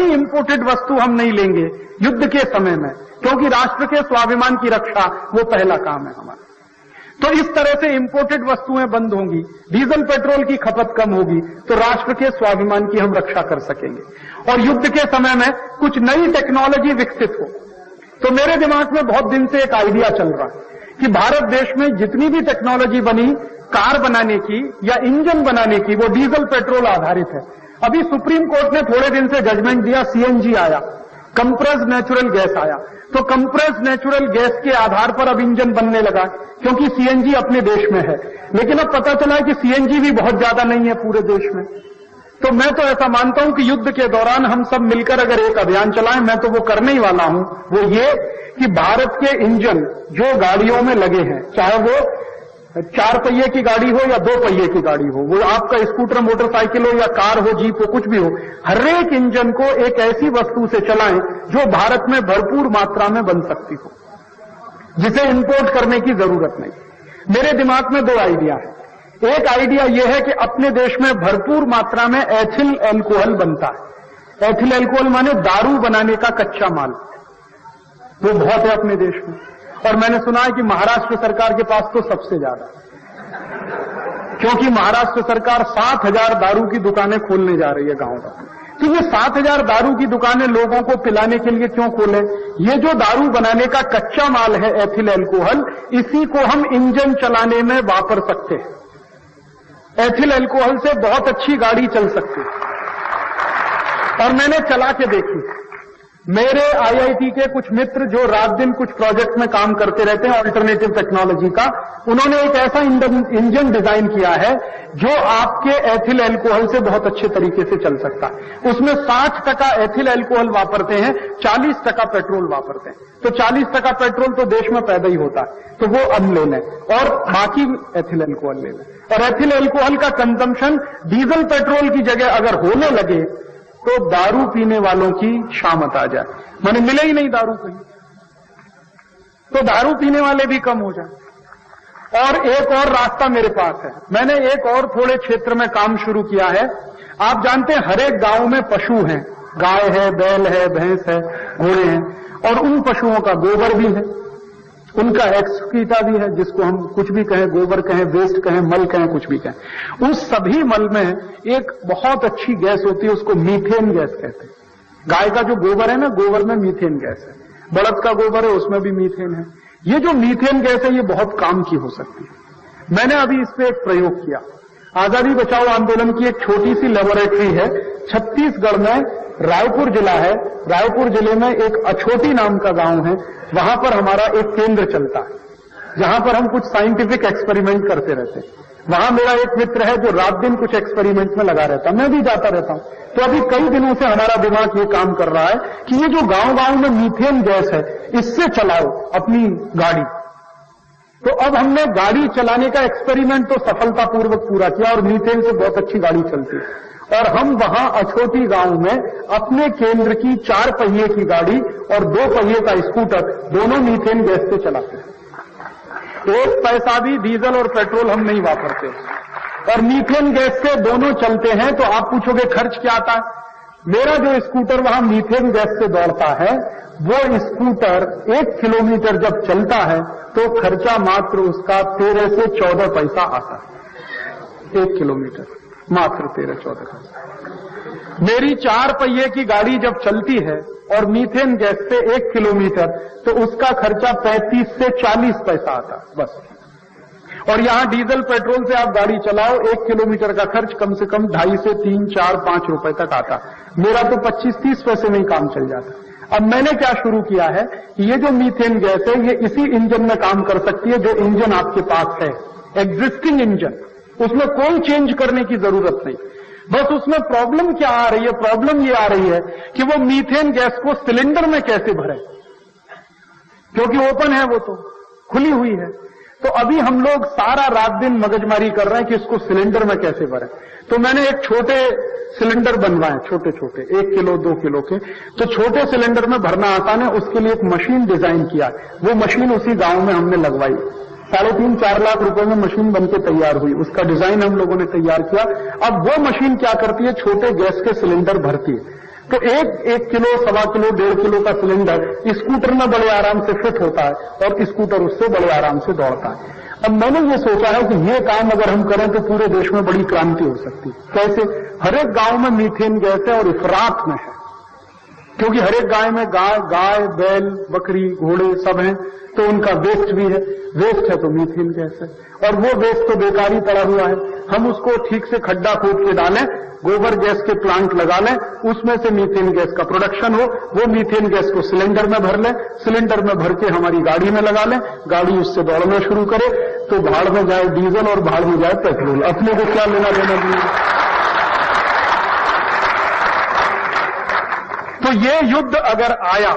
कोई इंपोर्टेड वस्तु हम नहीं लेंगे युद्ध के समय में, क्योंकि राष्ट्र के स्वाभिमान की रक्षा वो पहला काम है हमारा। तो इस तरह से इंपोर्टेड वस्तुएं बंद होंगी, डीजल पेट्रोल की खपत कम होगी, तो राष्ट्र के स्वाभिमान की हम रक्षा कर सकेंगे। और युद्ध के समय में कुछ नई टेक्नोलॉजी विकसित हो। तो मेरे दिमाग में बहुत दिन से एक आइडिया चल रहा है कि भारत देश में जितनी भी टेक्नोलॉजी बनी कार बनाने की या इंजन बनाने की, वो डीजल पेट्रोल आधारित है। अभी सुप्रीम कोर्ट ने थोड़े दिन से जजमेंट दिया, सीएनजी आया, कंप्रेस्ड नेचुरल गैस आया। तो कंप्रेस्ड नेचुरल गैस के आधार पर अब इंजन बनने लगा, क्योंकि सीएनजी अपने देश में है। लेकिन अब पता चला है कि सीएनजी भी बहुत ज्यादा नहीं है पूरे देश में। तो मैं तो ऐसा मानता हूं कि युद्ध के दौरान हम सब मिलकर अगर एक अभियान चलाएं, मैं तो वो करने ही वाला हूं, वो ये कि भारत के इंजन जो गाड़ियों में लगे हैं, चाहे वो 4 पहिए की गाड़ी हो या 2 पहिए की गाड़ी हो, वो आपका स्कूटर, मोटरसाइकिल हो या कार हो, जीप हो, कुछ भी हो, हर एक इंजन को एक ऐसी वस्तु से चलाएं जो भारत में भरपूर मात्रा में बन सकती हो, जिसे इंपोर्ट करने की जरूरत नहीं। मेरे दिमाग में 2 आइडिया है। एक आइडिया यह है कि अपने देश में भरपूर मात्रा में एथिल एल्कोहल बनता है। एथिल एल्कोहल माने दारू बनाने का कच्चा माल, वो बहुत है अपने देश में। और मैंने सुना है कि महाराष्ट्र सरकार के पास तो सबसे ज्यादा, क्योंकि महाराष्ट्र सरकार 7,000 दारू की दुकानें खोलने जा रही है गांव-गांव। तो ये 7,000 दारू की दुकानें लोगों को पिलाने के लिए क्यों खोले? ये जो दारू बनाने का कच्चा माल है एथिल एल्कोहल, इसी को हम इंजन चलाने में वापर सकते हैं। एथिल एल्कोहल से बहुत अच्छी गाड़ी चल सकती है। और मैंने चला के देखी। मेरे आईआईटी के कुछ मित्र जो रात दिन कुछ प्रोजेक्ट में काम करते रहते हैं ऑल्टरनेटिव टेक्नोलॉजी का, उन्होंने एक ऐसा इंजन डिजाइन किया है जो आपके एथिल एल्कोहल से बहुत अच्छे तरीके से चल सकता है। उसमें 60% एथिल एल्कोहल वापरते हैं, 40% पेट्रोल वापरते हैं। तो 40% पेट्रोल तो देश में पैदा ही होता है, तो वो अब ले लें और बाकी एथिल एल्कोहल ले लें। और एथिल एल्कोहल का कंजम्पशन डीजल पेट्रोल की जगह अगर होने लगे तो दारू पीने वालों की शामत आ जाए, माने मिले ही नहीं दारू कहीं, तो दारू पीने वाले भी कम हो जाए। और एक और रास्ता मेरे पास है। मैंने एक और थोड़े क्षेत्र में काम शुरू किया है। आप जानते हैं हर एक गांव में पशु हैं, गाय है, बैल है, भैंस है, घोड़े हैं, और उन पशुओं का गोबर भी है, उनका एक्सक्रीटा भी है, जिसको हम कुछ भी कहें, गोबर कहें, वेस्ट कहें, मल कहें, कुछ भी कहें। उस सभी मल में एक बहुत अच्छी गैस होती है, उसको मीथेन गैस कहते हैं। गाय का जो गोबर है ना, गोबर में मीथेन गैस है। बड़द का गोबर है, उसमें भी मीथेन है। ये जो मीथेन गैस है, ये बहुत काम की हो सकती है। मैंने अभी इस पे एक प्रयोग किया। आजादी बचाओ आंदोलन की एक छोटी सी लेबोरेटरी है छत्तीसगढ़ में, रायपुर जिला है। रायपुर जिले में एक अछोटी नाम का गांव है, वहां पर हमारा एक केंद्र चलता है, जहां पर हम कुछ साइंटिफिक एक्सपेरिमेंट करते रहते हैं। वहां मेरा एक मित्र है जो रात दिन कुछ एक्सपेरिमेंट में लगा रहता है, मैं भी जाता रहता हूं। तो अभी कई दिनों से हमारा दिमाग ये काम कर रहा है कि ये जो गांव-गांव में मीथेन गैस है, इससे चलाओ अपनी गाड़ी। तो अब हमने गाड़ी चलाने का एक्सपेरिमेंट तो सफलतापूर्वक पूरा किया और मीथेन से बहुत अच्छी गाड़ी चलती है। और हम वहां अछोटी गांव में अपने केंद्र की 4 पहिए की गाड़ी और 2 पहिए का स्कूटर दोनों मीथेन गैस से चलाते हैं। 1 पैसा भी डीजल और पेट्रोल हम नहीं वापरते और मीथेन गैस से दोनों चलते हैं। तो आप पूछोगे खर्च क्या आता है? मेरा जो स्कूटर वहां मीथेन गैस से दौड़ता है, वो स्कूटर 1 किलोमीटर जब चलता है तो खर्चा मात्र उसका 13 से 14 पैसा आता है। 1 किलोमीटर मात्र 13-14 पैसा। मेरी 4 पहिए की गाड़ी जब चलती है और मीथेन गैस से 1 किलोमीटर, तो उसका खर्चा 35 से 40 पैसा आता है बस। और यहां डीजल पेट्रोल से आप गाड़ी चलाओ, 1 किलोमीटर का खर्च कम से कम 2.5 से 3, 4, 5 रुपए तक आता। मेरा तो 25-30 पैसे में ही काम चल जाता। अब मैंने क्या शुरू किया है कि ये जो मीथेन गैस है, ये इसी इंजन में काम कर सकती है जो इंजन आपके पास है, एग्जिस्टिंग इंजन। उसमें कोई चेंज करने की जरूरत नहीं। बस उसमें प्रॉब्लम क्या आ रही है? प्रॉब्लम ये आ रही है कि वो मीथेन गैस को सिलेंडर में कैसे भरे, क्योंकि ओपन है, वो तो खुली हुई है। तो अभी हम लोग सारा रात दिन मगजमारी कर रहे हैं कि इसको सिलेंडर में कैसे भरें। तो मैंने एक छोटे सिलेंडर बनवाए, छोटे छोटे 1 किलो 2 किलो के। तो छोटे सिलेंडर में भरना आसान है, उसके लिए एक मशीन डिजाइन किया। वो मशीन उसी गांव में हमने लगवाई। 3.5-4 लाख रुपए में मशीन बनके तैयार हुई। उसका डिजाइन हम लोगों ने तैयार किया। अब वो मशीन क्या करती है? छोटे गैस के सिलेंडर भरती है। तो एक किलो, 1.25 किलो, 1.5 किलो का सिलेंडर स्कूटर में बड़े आराम से फिट होता है और स्कूटर उससे बड़े आराम से दौड़ता है। अब मैंने ये सोचा है कि ये काम अगर हम करें तो पूरे देश में बड़ी क्रांति हो सकती है। कैसे? हर एक गांव में मीथेन गैस है और इफरात में है, क्योंकि हर एक गाय में गाय, बैल, बकरी, घोड़े सब हैं, तो उनका वेस्ट भी है। वेस्ट है तो मीथेन गैस है, और वो वेस्ट तो बेकार ही पड़ा हुआ है। हम उसको ठीक से खड्डा खोद के डालें, गोबर गैस के प्लांट लगा लें, उसमें से मीथेन गैस का प्रोडक्शन हो, वो मीथेन गैस को सिलेंडर में भर लें, सिलेंडर में भर के हमारी गाड़ी में लगा लें, गाड़ी उससे दौड़ना शुरू करे, तो भाड़ में जाए डीजल और भाड़ में जाए पेट्रोल, अपने को क्या लेना देना नहीं। तो ये युद्ध अगर आया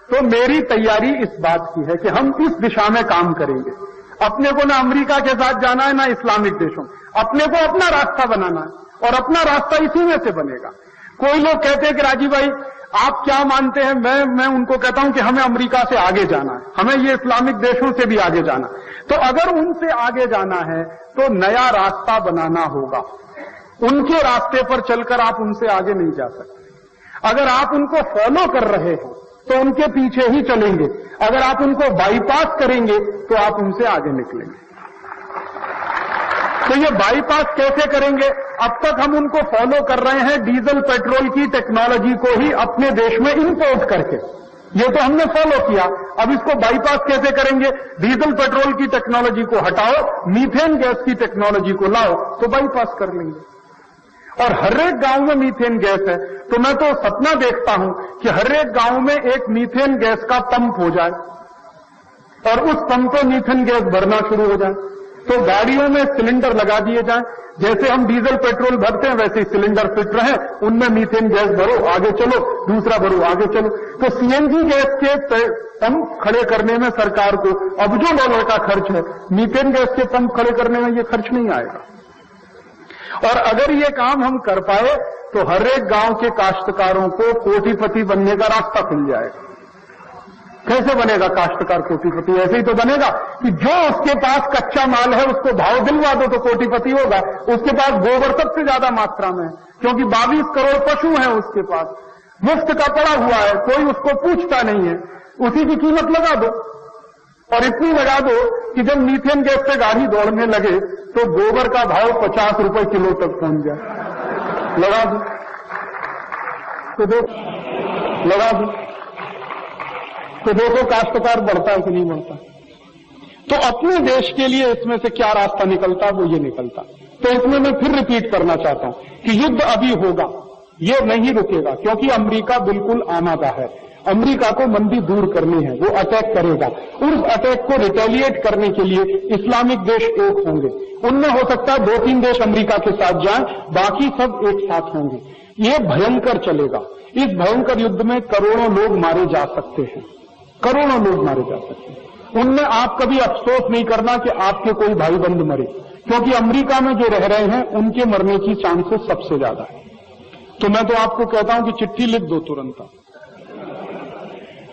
तो मेरी तैयारी इस बात की है कि हम इस दिशा में काम करेंगे। अपने को ना अमेरिका के साथ जाना है ना इस्लामिक देशों, अपने को अपना रास्ता बनाना है, और अपना रास्ता इसी में से बनेगा। कोई लोग कहते हैं कि राजीव भाई आप क्या मानते हैं? मैं उनको कहता हूं कि हमें अमेरिका से आगे जाना है, हमें ये इस्लामिक देशों से भी आगे जाना। तो अगर उनसे आगे जाना है तो नया रास्ता बनाना होगा। उनके रास्ते पर चलकर आप उनसे आगे नहीं जा सकते। अगर आप उनको फॉलो कर रहे हो तो उनके पीछे ही चलेंगे, अगर आप उनको बाईपास करेंगे तो आप उनसे आगे निकलेंगे। तो ये बाईपास कैसे करेंगे? अब तक हम उनको फॉलो कर रहे हैं डीजल पेट्रोल की टेक्नोलॉजी को ही अपने देश में इंपोर्ट करके, ये तो हमने फॉलो किया। अब इसको बाईपास कैसे करेंगे? डीजल पेट्रोल की टेक्नोलॉजी को हटाओ, मीथेन गैस की टेक्नोलॉजी को लाओ, तो बाईपास कर लेंगे। और हर एक गांव में मीथेन गैस है, तो मैं तो सपना देखता हूं कि हर एक गांव में एक मीथेन गैस का पंप हो जाए और उस पंप को मीथेन गैस भरना शुरू हो जाए। तो गाड़ियों में सिलेंडर लगा दिए जाएं, जैसे हम डीजल पेट्रोल भरते हैं वैसे ही सिलेंडर फिट रहे, उनमें मीथेन गैस भरो आगे चलो, दूसरा भरो आगे चलो। तो सीएनजी गैस के पंप खड़े करने में सरकार को अरबों डॉलर का खर्च है, मीथेन गैस के पंप खड़े करने में ये खर्च नहीं आएगा। और अगर ये काम हम कर पाए तो हर एक गांव के काश्तकारों को कोटिपति बनने का रास्ता खुल जाएगा। कैसे बनेगा काश्तकार कोटिपति? ऐसे ही तो बनेगा कि जो उसके पास कच्चा माल है उसको भाव दिलवा दो तो कोटिपति होगा। उसके पास गोबर सबसे ज्यादा मात्रा में है, क्योंकि 22 करोड़ पशु हैं उसके पास, मुफ्त का पड़ा हुआ है, कोई उसको पूछता नहीं है, उसी की कीमत लगा दो। और इतनी लगा दो कि जब मीथेन गैस से गाड़ी दौड़ने लगे तो गोबर का भाव 50 रुपए किलो तक पहुंच जाए। लगा दो तो लगा दो तो देखो काश्तकार बढ़ता है कि नहीं बढ़ता। तो अपने देश के लिए इसमें से क्या रास्ता निकलता, वो ये निकलता। तो इसमें मैं फिर रिपीट करना चाहता हूं कि युद्ध अभी होगा, ये नहीं रुकेगा, क्योंकि अमेरिका बिल्कुल आमादा है। अमेरिका को मंदी दूर करनी है, वो अटैक करेगा। उस अटैक को रिटेलिएट करने के लिए इस्लामिक देश एक होंगे। उनमें हो सकता है 2-3 देश अमेरिका के साथ जाएं, बाकी सब एक साथ होंगे। ये भयंकर चलेगा। इस भयंकर युद्ध में करोड़ों लोग मारे जा सकते हैं, करोड़ों लोग मारे जा सकते हैं। उनमें आप कभी अफसोस नहीं करना कि आपके कोई भाई बंद मरे, क्योंकि अमेरिका में जो रह रहे हैं उनके मरने की चांसेस सबसे ज्यादा है। तो मैं तो आपको कहता हूं कि चिट्ठी लिख दो तुरंत।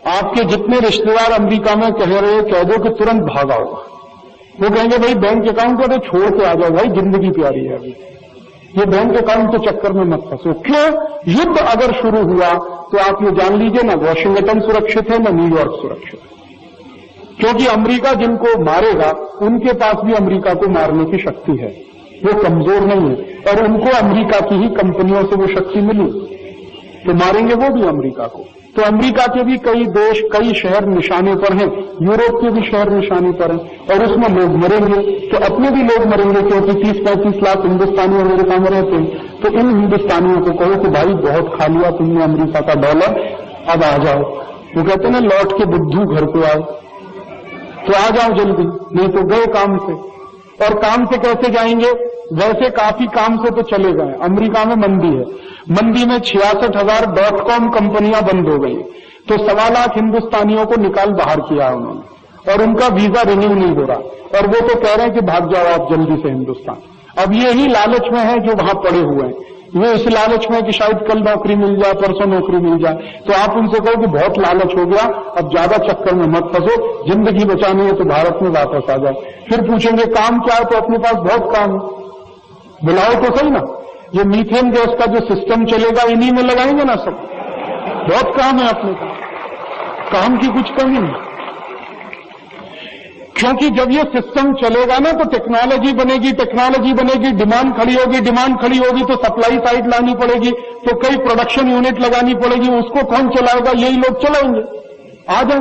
आपके जितने रिश्तेदार अमेरिका में कह रहे हैं, कह दो कि तुरंत भागा होगा। वो कहेंगे भाई बैंक अकाउंट को तो छोड़ के आ जाओ भाई, जिंदगी प्यारी है अभी, ये बैंक अकाउंट के चक्कर में मत फंसो। क्यों? युद्ध अगर शुरू हुआ तो आप ये जान लीजिए ना वॉशिंगटन सुरक्षित है ना न्यूयॉर्क सुरक्षित है, क्योंकि अमेरिका जिनको मारेगा उनके पास भी अमेरिका को मारने की शक्ति है, वो कमजोर नहीं है, और उनको अमेरिका की ही कंपनियों से वो शक्ति मिली, तो मारेंगे वो भी अमेरिका को। तो अमेरिका के भी कई देश, कई शहर निशाने पर हैं, यूरोप के भी शहर निशाने पर हैं, और उसमें लोग मरेंगे तो अपने भी लोग मरेंगे, क्योंकि 30-35 लाख हिंदुस्तानी अमेरिका में रहते हैं। तो इन हिंदुस्तानियों को कहो कि भाई बहुत खा लिया तुमने अमेरिका का डॉलर, अब आ जाओ। वो कहते हैं ना लौट के बुद्धू घर को आए, तो आ जाओ जल्दी, नहीं तो गए काम से। और काम से कैसे जाएंगे? वैसे काफी काम से तो चले गए। अमेरिका में मंदी है, मंदी में 66,000 .com कंपनियां बंद हो गई, तो 1.25 लाख हिंदुस्तानियों को निकाल बाहर किया उन्होंने, और उनका वीजा रिन्यू नहीं हो रहा, और वो तो कह रहे हैं कि भाग जाओ आप जल्दी से हिंदुस्तान। अब ये ही लालच में है जो वहां पड़े हुए हैं, वो इस लालच में कि शायद कल नौकरी मिल जाए, परसों नौकरी मिल जाए। तो आप उनसे कहो कि बहुत लालच हो गया, अब ज्यादा चक्कर में मत फंसो, जिंदगी बचानी है तो भारत में वापस आ जाओ। फिर पूछेंगे काम क्या है, तो अपने पास बहुत काम है, बुलाओ तो सही ना। ये मीथेन गैस का जो सिस्टम चलेगा इन्हीं में लगाएंगे ना सब। बहुत काम है अपने का, काम की कुछ कमी नहीं। क्योंकि जब ये सिस्टम चलेगा ना तो टेक्नोलॉजी बनेगी, डिमांड खड़ी होगी तो सप्लाई साइड लानी पड़ेगी, तो कई प्रोडक्शन यूनिट लगानी पड़ेगी, उसको कौन चलाएगा? यही लोग चलाएंगे। आ जाए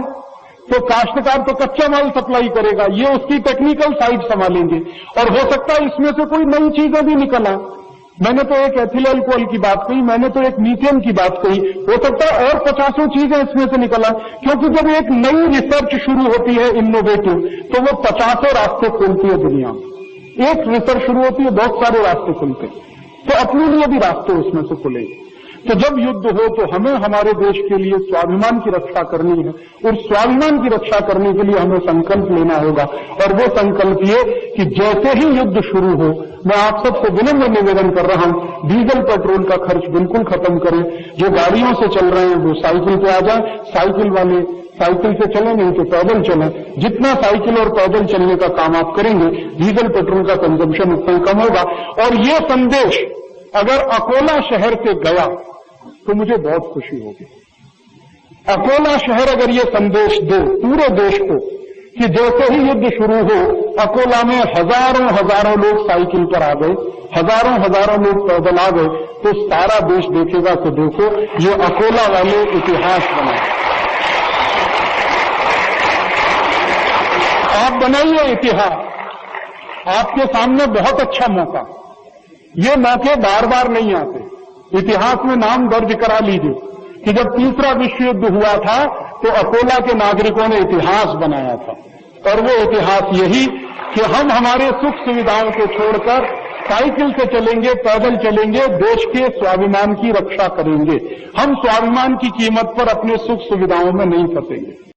तो काश्तकार तो कच्चा माल सप्लाई करेगा, ये उसकी टेक्निकल साइड संभालेंगे, और हो सकता है इसमें से कोई नई चीजें भी निकला। मैंने तो एक एथिल अल्कोहल की बात कही, मैंने तो एक मीथेन की बात कही, हो सकता है और 50 चीजें इसमें से निकला, क्योंकि जब एक नई रिसर्च शुरू होती है इनोवेटिव, तो वो 50 रास्ते खोलती है दुनिया में। एक रिसर्च शुरू होती है, बहुत सारे रास्ते खुलते हैं, तो अपने लिए भी रास्ते उसमें से खुलेंगे। तो जब युद्ध हो तो हमें हमारे देश के लिए स्वाभिमान की रक्षा करनी है, और स्वाभिमान की रक्षा करने के लिए हमें संकल्प लेना होगा। और वो संकल्प ये कि जैसे ही युद्ध शुरू हो, मैं आप सबसे विनम्र निवेदन कर रहा हूं, डीजल पेट्रोल का खर्च बिल्कुल खत्म करें। जो गाड़ियों से चल रहे हैं वो साइकिल पे आ जाएं, साइकिल वाले साइकिल से चलें, नहीं तो पैदल चलें। जितना साइकिल और पैदल चलने का काम आप करेंगे, डीजल पेट्रोल का कंजम्पशन उतना कम होगा। और ये संदेश अगर अकोला शहर से गया तो मुझे बहुत खुशी होगी। अकोला शहर अगर ये संदेश दे पूरे देश को कि जैसे ही युद्ध शुरू हो, अकोला में हजारों लोग साइकिल पर आ गए, हजारों लोग पैदल आ गए, तो सारा देश देखेगा कि देखो ये अकोला वाले इतिहास बनाए। आप बनाइए इतिहास, आपके सामने बहुत अच्छा मौका। ये मौके बार बार नहीं आते। इतिहास में नाम दर्ज करा लीजिए कि जब तीसरा विश्व युद्ध हुआ था तो अकोला के नागरिकों ने इतिहास बनाया था, और वो इतिहास यही कि हम हमारे सुख सुविधाओं को छोड़कर साइकिल से चलेंगे, पैदल चलेंगे, देश के स्वाभिमान की रक्षा करेंगे। हम स्वाभिमान की कीमत पर अपने सुख सुविधाओं में नहीं फंसेंगे।